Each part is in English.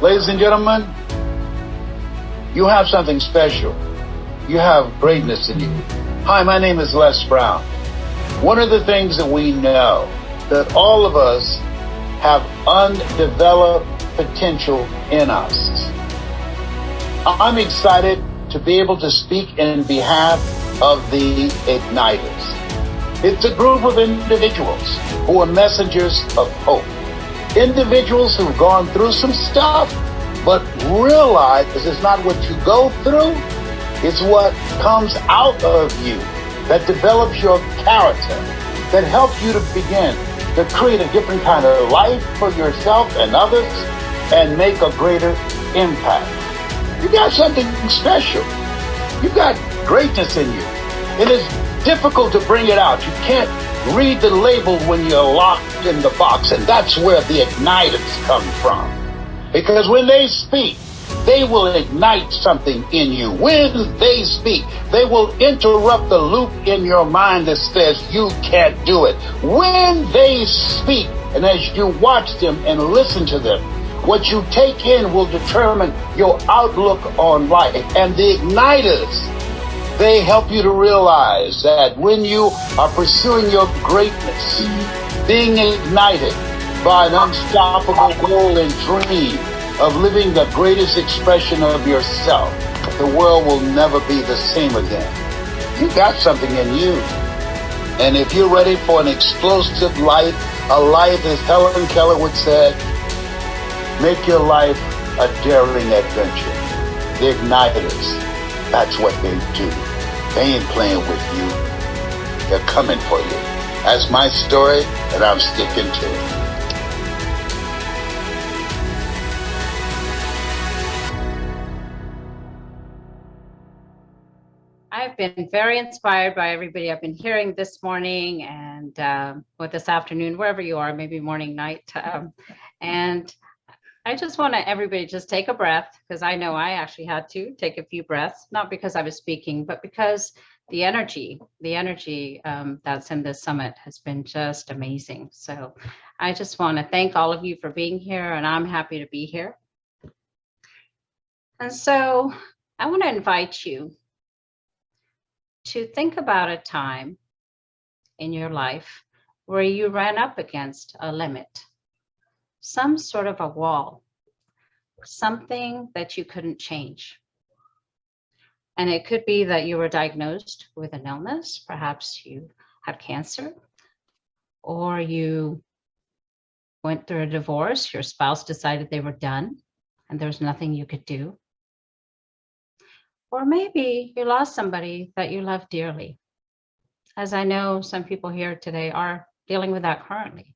Ladies and gentlemen, you have something special. You have greatness in you. Hi, my name is Les Brown. One of the things that we know, that all of us have undeveloped potential in us. I'm excited to be able to speak in behalf of the Igniters. It's a group of individuals who are messengers of hope. Individuals who've gone through some stuff, but realize it's not what you go through, it's what comes out of you that develops your character, that helps you to begin to create a different kind of life for yourself and others and make a greater impact. You got something special. You got greatness in you. It is difficult to bring it out. You can't read the label when you're locked in the box, and that's where the igniters come from. Because when they speak, they will ignite something in you. When they speak, they will interrupt the loop in your mind that says you can't do it. When they speak, and as you watch them and listen to them, what you take in will determine your outlook on life. And the igniters, they help you to realize that when you are pursuing your greatness, being ignited by an unstoppable goal and dream of living the greatest expression of yourself, the world will never be the same again. You got something in you. And if you're ready for an explosive life, a life, as Helen Keller would say, make your life a daring adventure. The igniters, that's what they do. They ain't playing with you. They're coming for you. That's my story, and I'm sticking to it. I've been very inspired by everybody I've been hearing this morning and or this afternoon, wherever you are, maybe morning, night. And I just want everybody just take a breath, because I know I actually had to take a few breaths, not because I was speaking, but because the energy that's in this summit has been just amazing. So I just want to thank all of you for being here, and I'm happy to be here. And so I want to invite you to think about a time in your life where you ran up against a limit, some sort of a wall, something that you couldn't change. And it could be that you were diagnosed with an illness. Perhaps you had cancer, or you went through a divorce. Your spouse decided they were done and there's nothing you could do. Or maybe you lost somebody that you love dearly, as I know some people here today are dealing with that currently.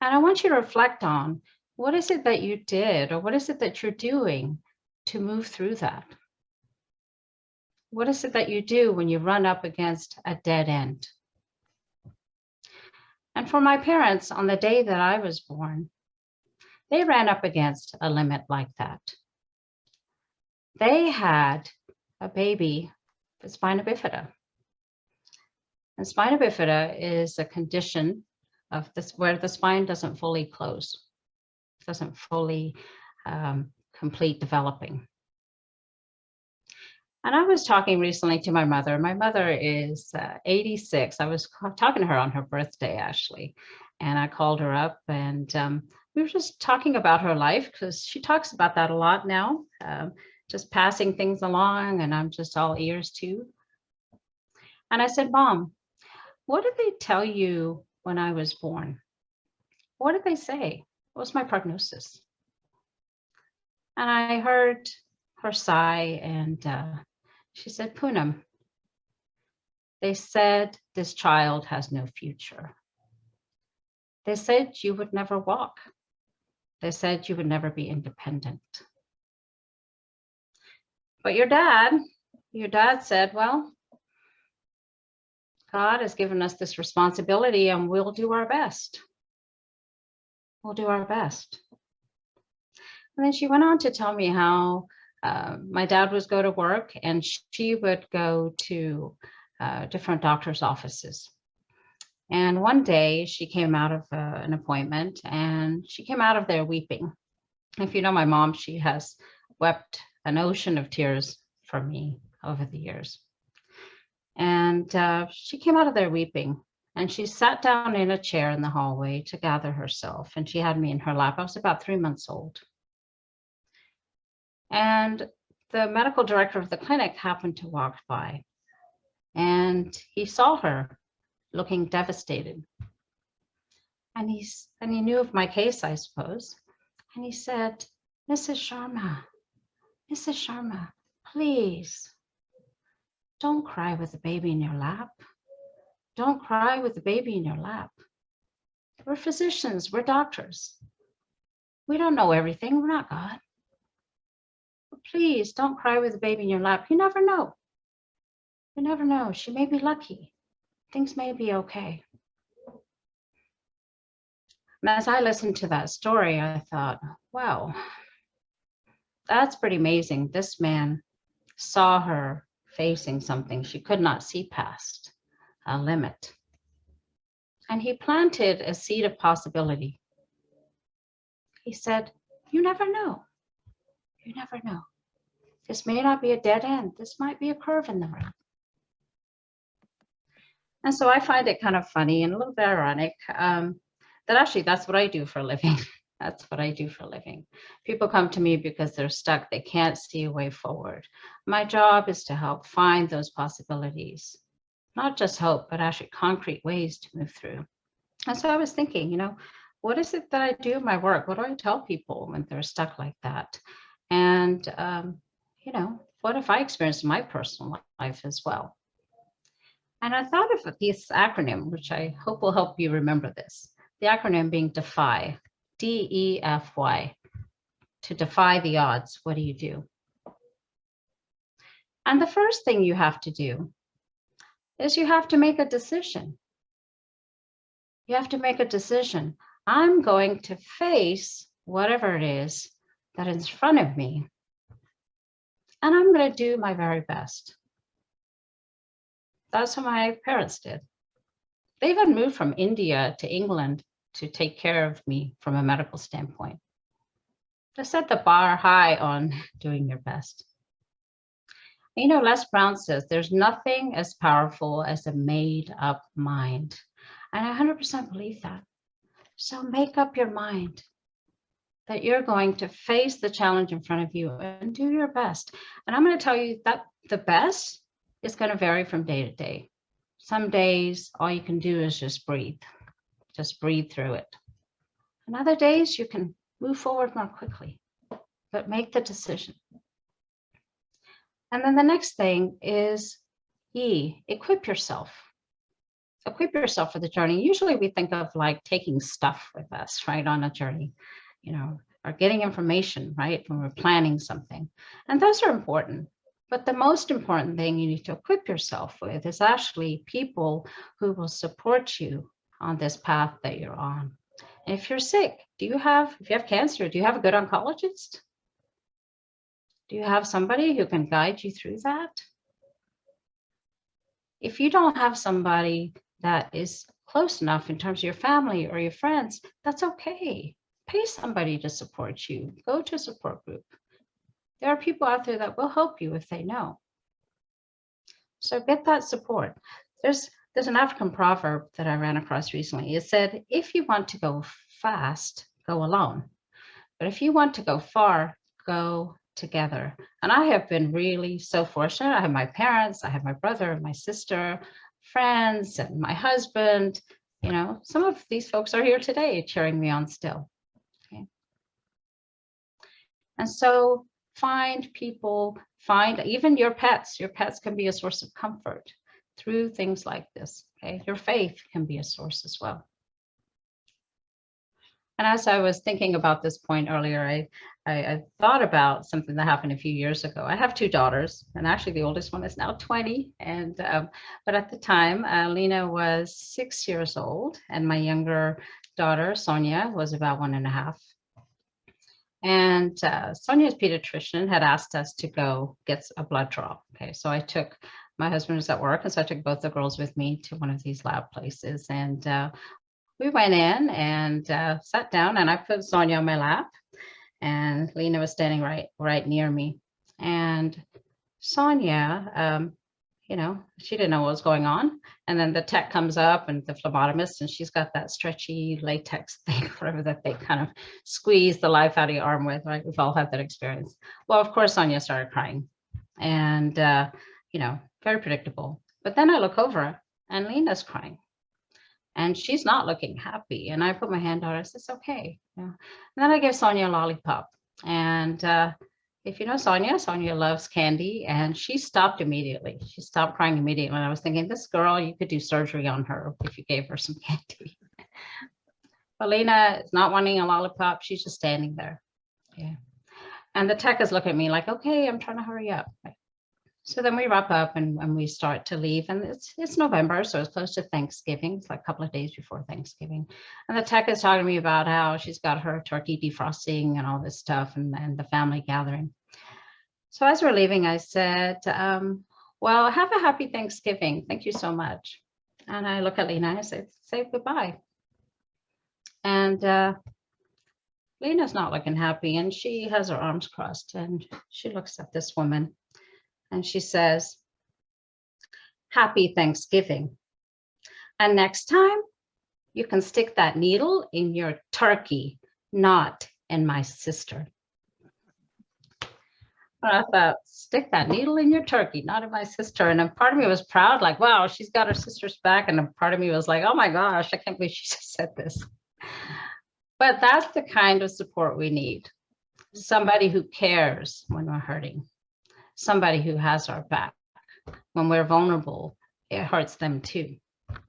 And I want you to reflect on, what is it that you did, or what is it that you're doing to move through that? What is it that you do when you run up against a dead end? And for my parents, on the day that I was born, they ran up against a limit like that. They had a baby with spina bifida. And spina bifida is a condition of this where the spine doesn't fully close, doesn't fully complete developing. And I was talking recently to my mother. My mother is 86. I was talking to her on her birthday, actually. And I called her up, and we were just talking about her life, because she talks about that a lot now, just passing things along, and I'm just all ears too. And I said, Mom, what did they tell you when I was born? What did they say? What was my prognosis? And I heard her sigh, and she said, Poonam, they said this child has no future. They said you would never walk. They said you would never be independent. But your dad said, well, God has given us this responsibility, and we'll do our best. We'll do our best. And then she went on to tell me how my dad would go to work, and she would go to different doctor's offices. And one day she came out of an appointment and she came out of there weeping. If you know my mom, she has wept an ocean of tears for me over the years. And she came out of there weeping. And she sat down in a chair in the hallway to gather herself. And she had me in her lap. I was about 3 months old. And the medical director of the clinic happened to walk by. And he saw her looking devastated. And he knew of my case, I suppose. And he said, Mrs. Sharma, please don't cry with the baby in your lap. Don't cry with the baby in your lap. We're physicians, we're doctors. We don't know everything, we're not God. But please don't cry with the baby in your lap. You never know. You never know. She may be lucky. Things may be okay. And as I listened to that story, I thought, wow, that's pretty amazing. This man saw her facing something she could not see past, a limit. And he planted a seed of possibility. He said, you never know. You never know. This may not be a dead end. This might be a curve in the road. And so I find it kind of funny and a little bit ironic that actually that's what I do for a living. That's what I do for a living. People come to me because they're stuck. They can't see a way forward. My job is to help find those possibilities, not just hope, but actually concrete ways to move through. And so I was thinking, what is it that I do in my work? What do I tell people when they're stuck like that? And, what if I experienced in my personal life as well? And I thought of this acronym, which I hope will help you remember this. The acronym being DEFY, DEFY, to defy the odds. What do you do? And the first thing you have to do is you have to make a decision. You have to make a decision. I'm going to face whatever it is that is in front of me, and I'm going to do my very best. That's what my parents did. They even moved from India to England to take care of me from a medical standpoint. They set the bar high on doing your best. Les Brown says there's nothing as powerful as a made up mind. And I 100% believe that. So make up your mind that you're going to face the challenge in front of you and do your best. And I'm going to tell you that the best is going to vary from day to day. Some days, all you can do is just breathe through it. And other days, you can move forward more quickly, but make the decision. And then the next thing is equip yourself. Equip yourself for the journey. Usually we think of like taking stuff with us, right, on a journey, or getting information, right, when we're planning something. And those are important. But the most important thing you need to equip yourself with is actually people who will support you on this path that you're on. And if you're sick, if you have cancer, do you have a good oncologist? Do you have somebody who can guide you through that? If you don't have somebody that is close enough in terms of your family or your friends, that's okay. Pay somebody to support you. Go to a support group. There are people out there that will help you if they know. So get that support. There's an African proverb that I ran across recently. It said, if you want to go fast, go alone. But if you want to go far, go together. And I have been really so fortunate. I have my parents, I have my brother, my sister, friends, and my husband. Some of these folks are here today cheering me on still. Okay. And so find people, find even your pets. Your pets can be a source of comfort through things like this. Okay. Your faith can be a source as well. And as I was thinking about this point earlier, I thought about something that happened a few years ago. I have two daughters, and actually the oldest one is now 20. And but at the time, Lena was 6 years old, and my younger daughter, Sonia, was about 1.5. And Sonia's pediatrician had asked us to go get a blood draw. Okay, so I took my husband was at work, and so I took both the girls with me to one of these lab places. And we went in and sat down, and I put Sonia on my lap, and Lena was standing right near me. And Sonia, she didn't know what was going on. And then the tech comes up, and the phlebotomist, and she's got that stretchy latex thing, whatever, that they kind of squeeze the life out of your arm with, right? We've all had that experience. Well, of course, Sonia started crying, and, very predictable. But then I look over, and Lena's crying, and she's not looking happy. And I put my hand on her. I said, "It's okay." And then I gave Sonia a lollipop. And if you know Sonia, Sonia loves candy, and she stopped immediately. She stopped crying immediately. And I was thinking, this girl, you could do surgery on her if you gave her some candy. But Lena is not wanting a lollipop. She's just standing there. Yeah. And the tech is looking at me like, okay, I'm trying to hurry up. So then we wrap up, and we start to leave, and it's November, so it's close to Thanksgiving. It's like a couple of days before Thanksgiving. And the tech is talking to me about how she's got her turkey defrosting and all this stuff, and the family gathering. So as we're leaving, I said, well, have a happy Thanksgiving. Thank you so much. And I look at Lena and I say goodbye. And Lena's not looking happy, and she has her arms crossed, and she looks at this woman. And she says, "Happy Thanksgiving. And next time, you can stick that needle in your turkey, not in my sister." And I thought, stick that needle in your turkey, not in my sister. And a part of me was proud, like, wow, she's got her sister's back. And a part of me was like, oh my gosh, I can't believe she just said this. But that's the kind of support we need. Somebody who cares when we're hurting. Somebody who has our back. When we're vulnerable, it hurts them too.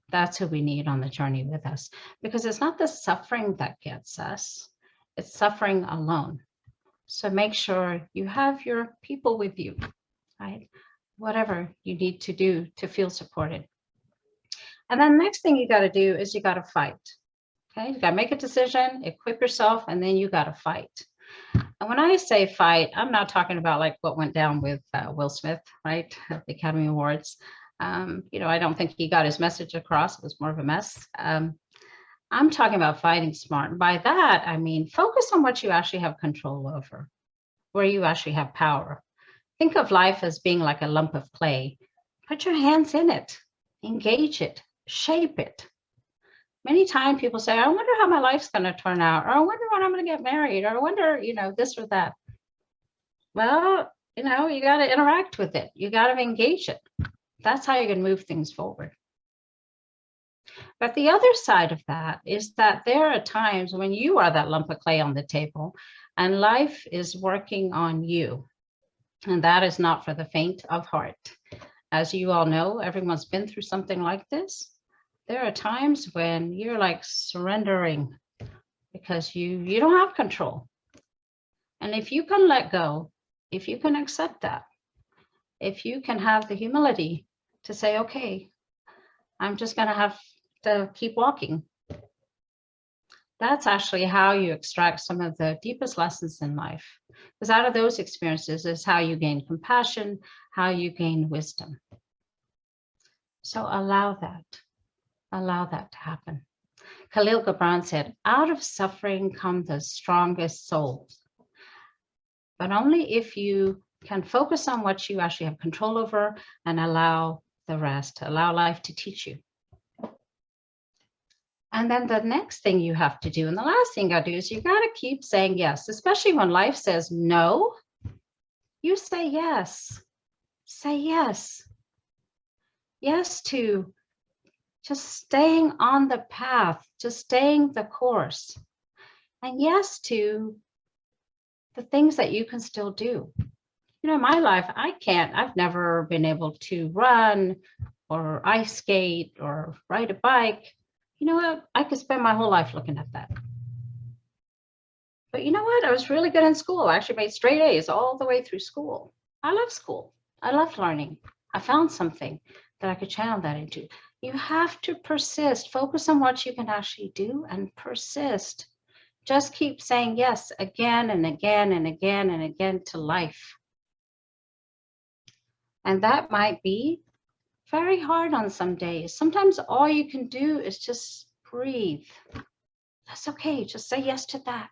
That's who we need on the journey with us, because it's not the suffering that gets us, it's suffering alone. So make sure you have your people with you, right? Whatever you need to do to feel supported. And then the next thing you got to do is you got to fight. Okay, you got to make a decision, equip yourself, and then you got to fight. And when I say fight, I'm not talking about like what went down with Will Smith, right, at the Academy Awards. I don't think he got his message across. It was more of a mess. I'm talking about fighting smart. And by that, I mean, focus on what you actually have control over, where you actually have power. Think of life as being like a lump of clay. Put your hands in it, engage it, shape it. Many times people say, I wonder how my life's going to turn out, or I wonder when I'm going to get married, or I wonder, this or that. Well, you got to interact with it. You got to engage it. That's how you can move things forward. But the other side of that is that there are times when you are that lump of clay on the table and life is working on you. And that is not for the faint of heart. As you all know, everyone's been through something like this. There are times when you're like surrendering because you don't have control. And if you can let go, if you can accept that, if you can have the humility to say, okay, I'm just going to have to keep walking. That's actually how you extract some of the deepest lessons in life. Because out of those experiences is how you gain compassion, how you gain wisdom. So allow that to happen. Khalil Gibran said, out of suffering come the strongest souls. But only if you can focus on what you actually have control over and allow the rest, allow life to teach you. And then the next thing you have to do, and the last thing I do, is you got to keep saying yes, especially when life says no. You say yes. Say yes. Yes to just staying on the path, just staying the course. And yes to the things that you can still do. My life, I've never been able to run or ice skate or ride a bike. You know what? I could spend my whole life looking at that. But you know what? I was really good in school. I actually made straight A's all the way through school. I love school. I love learning. I found something that I could channel that into. You have to persist. Focus on what you can actually do and persist. Just keep saying yes again and again and again and again to life. And that might be very hard on some days. Sometimes all you can do is just breathe. That's okay. Just say yes to that.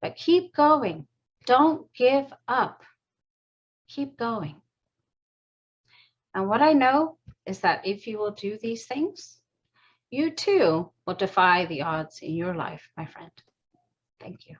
But keep going. Don't give up. Keep going. And what I know is that if you will do these things, you too will defy the odds in your life, my friend. Thank you.